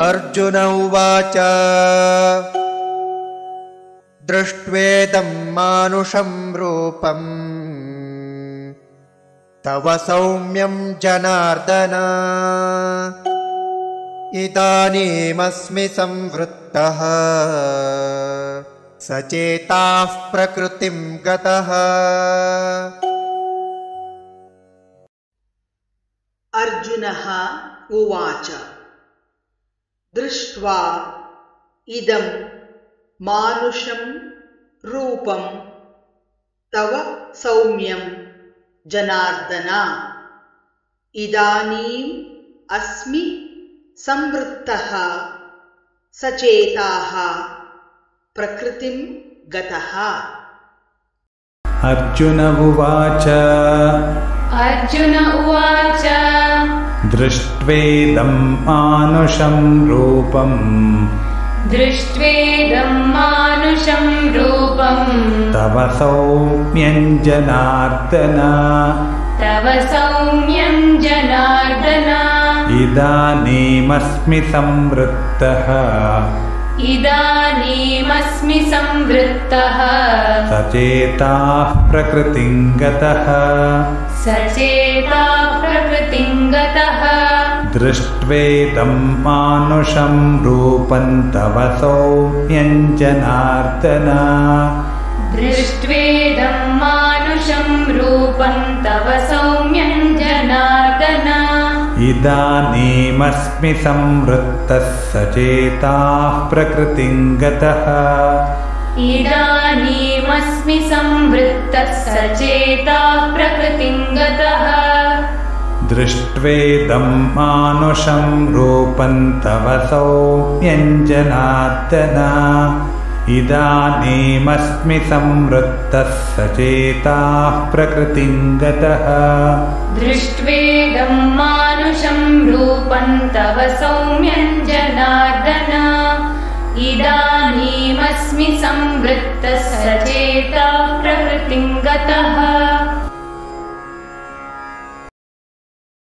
अर्जुन उवाच दृष्ट्वेदं मानुषं रूपम् तव सौम्यं जनार्दन इदानीमस्मि संवृत्तः सचेताः प्रकृतिं गतः। अर्जुनः उवाच दृष्ट्वा इदं मानुषं रूपं तव सौम्यं जनार्दन इदानीम् अस्मि संवृत्तः सचेताः प्रकृतिं गतः। अर्जुन उवाच दृष्ट्वेदं मानुषं रूपं तव सौम्यं जनार्दन इदानीमस्मि संवृत्तः सचेताः प्रकृतिं गतः। दृष्ट्वेदं मानुषं रूपं तव सौम्यं जनार्दन इदानीमस्मि संवृत्तः सचेताः प्रकृतिं गतः। दृष्ट्वेदं मानुषं रूपं तव सौम्यं जनार्दन इदानीमस्मि संवृत्तः सचेताः प्रकृतिं गतः। इदानीमस्मि संवृत्तः सचेताः प्रकृतिं गतः।